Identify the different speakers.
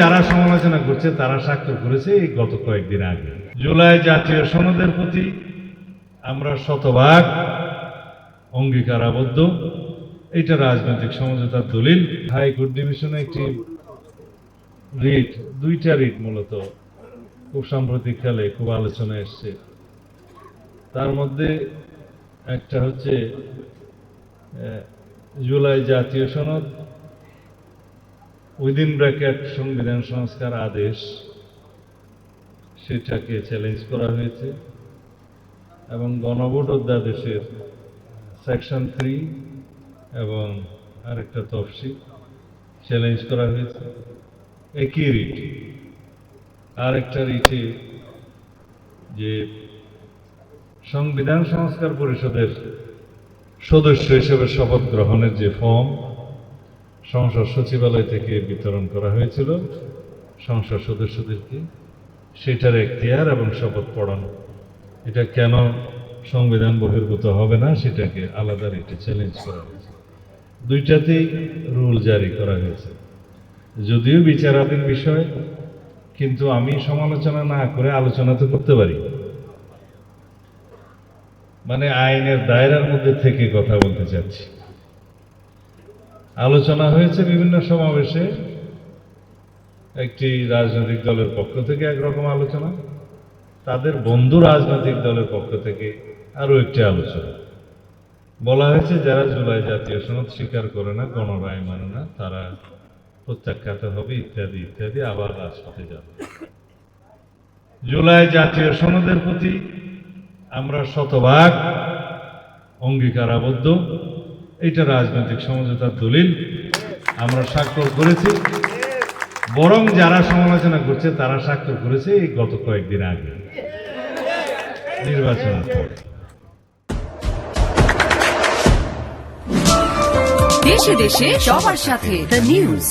Speaker 1: যারা সমালোচনা করছে তারা স্বাক্ষর করেছে এই গত কয়েকদিন আগে। জুলাই জাতীয় সনদের প্রতি আমরা শতভাগ অঙ্গীকার আবদ্ধ। এটা রাজনৈতিক সমঝোতার দলিল। হাইকোর্ট ডিভিশনে একটি রিট, দুইটা রিট মূলত খুব সাম্প্রতিক কালে খুব আলোচনা এসছে। তার মধ্যে একটা হচ্ছে জুলাই জাতীয় সনদ উইদিন ব্র্যাকেট সংবিধান সংস্কার আদেশ, সেটাকে চ্যালেঞ্জ করা হয়েছে এবং গণভোট অধ্যাদেশের সেকশন 3 এবং আরেকটা তফসিল চ্যালেঞ্জ করা হয়েছে একই রিট। আরেকটা রিটে যে সংবিধান সংস্কার পরিষদের সদস্য হিসেবে শপথ গ্রহণের যে ফর্ম সংসদ সচিবালয় থেকে বিতরণ করা হয়েছিল সংসদ সদস্যদেরকে, সেটার এখতিয়ার এবং শপথ পড়ানো, এটা কেন সংবিধান বহির্ভূত হবে না সেটাকে আলাদা রিটে চ্যালেঞ্জ করা হয়েছে। দুইটাতেই রুল জারি করা হয়েছে, যদিও বিচারাধীন বিষয়, কিন্তু আমি সমালোচনা না করে আলোচনা তো করতে পারি, মানে আইনের দায়রার মধ্যে থেকে কথা বলতে চাচ্ছি। আলোচনা হয়েছে বিভিন্ন সমাবেশে, একটি রাজনৈতিক দলের পক্ষ থেকে একরকম আলোচনা, তাদের বন্ধু রাজনৈতিক দলের পক্ষ থেকে আরো একটি আলোচনা। বলা হয়েছে যারা জুলাই জাতীয় সনদ স্বীকার করে না, গণরায় মানে না, তারা প্রত্যাখ্যাত হবে ইত্যাদি ইত্যাদি, আবার রাজপথে যাবে। জুলাই জাতীয় সনদের প্রতি আমরা শতভাগ অঙ্গীকার আবদ্ধ। এটা রাজনৈতিক সমঝোতার দলিল, আমরা স্বাক্ষর করেছি। বরং যারা সমালোচনা করছে তারা স্বাক্ষর করেছে এই গত কয়েকদিন আগে নির্বাচনের পর।
Speaker 2: দেশে দেশে সবার সাথে দ্য নিউজ।